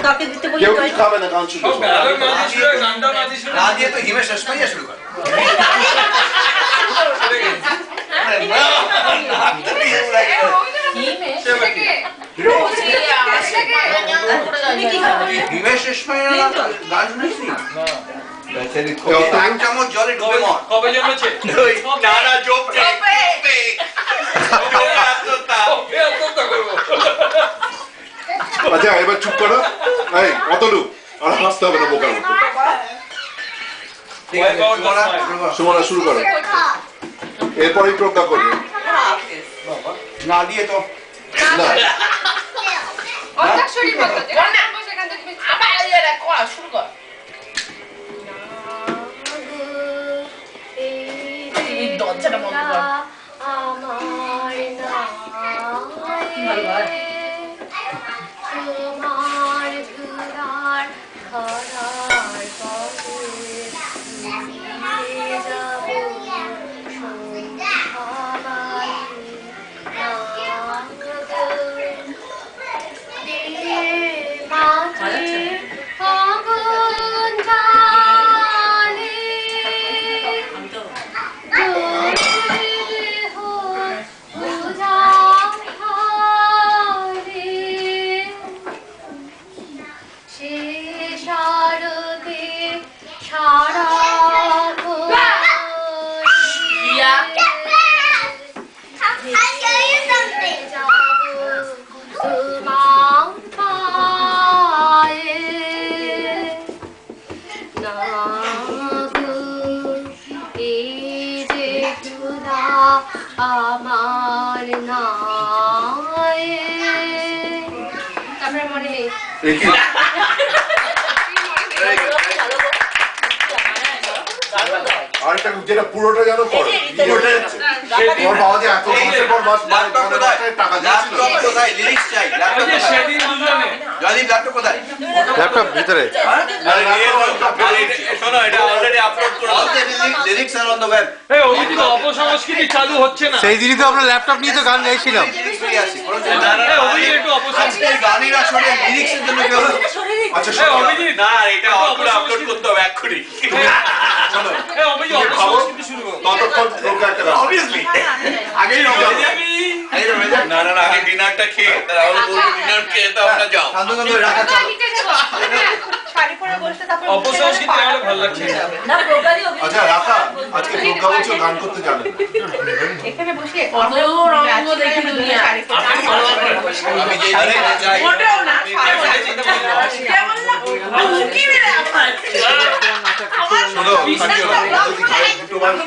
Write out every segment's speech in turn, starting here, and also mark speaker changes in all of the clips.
Speaker 1: কাকে দিতে বলি
Speaker 2: কেউ কি খাবে না গান শুনতে
Speaker 3: না দিয়ে তো হিমেশ রেশমাইয়া শুরু করে হিমেশ রেশমাইয়া গান শুনিস নি এক চামচ জলে ডুবে মর
Speaker 4: কবে জন্মেছে
Speaker 3: নানা জোপ
Speaker 2: আচ্ছা এবার চুপ করো এই অতটুক আর হাসতে হবে না বোকার মতো সুমনা শুরু করো এরপরই প্রজ্ঞা করবে
Speaker 3: না দিয়ে তো
Speaker 2: না
Speaker 5: অন্তাক্ষরীর মতো যেখানে সেখান থেকে তুমি আবার এরা কোয়া শুরু কর এই দরজাটা বন্ধ কর
Speaker 6: আমার তোমার ধুলার ধরার পথে যাব আগুন জানে আমার নাই তারপরে মনে নেই
Speaker 2: আরেকটা যেটা পুরোটা যেন করো তোমার বাবা যে এত মাসের পর মাস টাকা দিয়েছিল
Speaker 3: কোথায় লিরিক্স চাই ল্যাপটপ কোথায়
Speaker 7: ল্যাপটপ ভিতরে
Speaker 4: শোনো এটা অলরেডি আপলোড করে
Speaker 3: all the lyrics are on the web
Speaker 4: এই ওদিকে তো অপসংস্কৃতি চালু হচ্ছে না
Speaker 7: সেই দিনই তো আমরা ল্যাপটপ নিয়ে তো গান গাইছিলাম
Speaker 4: ওদিকে একটু অপসংস্কৃতি
Speaker 3: গানেরা সরে লিরিক্স এর জন্য কেউ
Speaker 2: আচ্ছা
Speaker 4: এই অভিজিৎ না এটা আপলোড করতে হবে এক্ষুনি এই অভিজিৎ অপসংস্কৃতি শুরু করো
Speaker 2: ততক্ষণ প্রজ্ঞা একটা গান।
Speaker 3: obviously আগেই
Speaker 4: না আগে ডিনারটা খেয়ে তাহলে বলবো ডিনার খেয়ে তো আমরা যাও
Speaker 3: শান্তনন্দ রাখা চলো
Speaker 5: শাড়ি পরে বসতে তারপর
Speaker 4: অপসংস্কৃতি আমার ভালো লাগছে
Speaker 1: না প্রজ্ঞারই
Speaker 2: আচ্ছা রাখা আজকে প্রজ্ঞা বলছো গান করতে জানে না
Speaker 5: এখানে বসে
Speaker 1: কত রঙ দেখি দুনিয়া
Speaker 3: আমি যে দিকে যাই
Speaker 5: মোটেও না কেমন না মুখি মেরে আমার
Speaker 2: শোনো
Speaker 5: বিশ্বাস করো
Speaker 2: যদি ঘরে দুটো মানুষ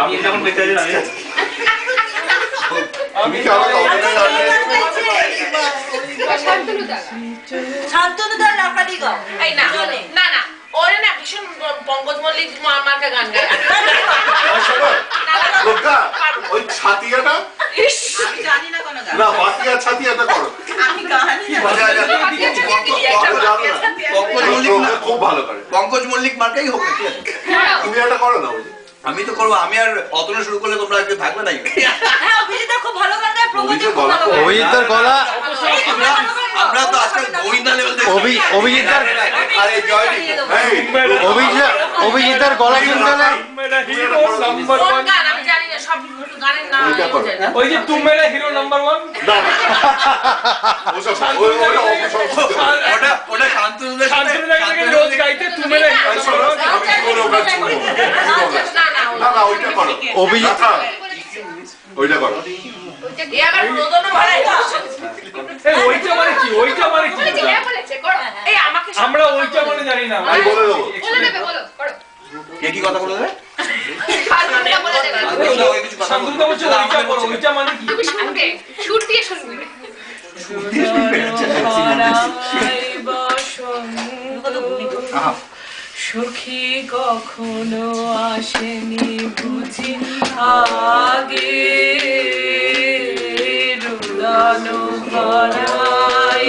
Speaker 4: আমি যখন বেঁচে যাই
Speaker 2: আমি কি আমাকে অভিনয় জানলে
Speaker 1: শান্তনু দার লাফাটি গাও
Speaker 5: এই না না না ওরে না ভীষণ পঙ্কজ মল্লিক মার্কা গান গায়
Speaker 2: শোনো প্রজ্ঞা ওই ছাতিয়াটা
Speaker 1: আমি জানি না কোন গান
Speaker 2: না বাতিয়া ছাতিয়াটা করো
Speaker 1: আমি গানই
Speaker 2: কি মজা লাগে খুব ভালো করে
Speaker 3: পঙ্কজ মল্লিক মার্কাই হোক নাকি
Speaker 2: তুমি একটা করো না ওই
Speaker 3: আমি তো করবো আমি আর অতনে শুরু করলে তোমরা একটু থাকবে না
Speaker 1: হ্যাঁ অভিজিৎ খুব ভালো গান গায় প্রগতি খুব ভালো গায়
Speaker 7: অভিজিৎদার গলা
Speaker 3: আমরা তো আজকাল গোবিন্দা লেভেল
Speaker 7: অভিজিৎদার
Speaker 3: আরে জয়নি
Speaker 7: অভিজিৎদার গলা শুনতে হলে
Speaker 5: কোন গান আমি জানি না সব গানের নাম আমি জানি না
Speaker 4: ওই যে তুমি মেরা হিরো নাম্বার 1
Speaker 2: না
Speaker 3: ওটা শান্তনুদের
Speaker 4: শান্তনু দাকে রোজ গাইতে তুমি মেরা হিরো
Speaker 2: না না ওইটা করো
Speaker 7: অভিজিৎ
Speaker 2: ওইটা করো
Speaker 5: এই আবার প্রদন ভাড়া
Speaker 4: এই ওইটা মানে কি
Speaker 5: এ বলেছে করো এই আমাকে
Speaker 4: আমরা ওইটা মানে জানি না
Speaker 2: আমি বলে দেবো
Speaker 5: বলে দেবে বলো করো
Speaker 3: কে কি কথা বলে দেবে
Speaker 5: শান্তনুদা বলে দেবে
Speaker 4: শান্তনু দা বলছে ওইটা করো ওইটা মানে কি
Speaker 5: তুমি শুনবে সুর দিয়ে শুনবে
Speaker 8: সুখী কখনো আসেনি বুঝি আগে রুলানো ভরাই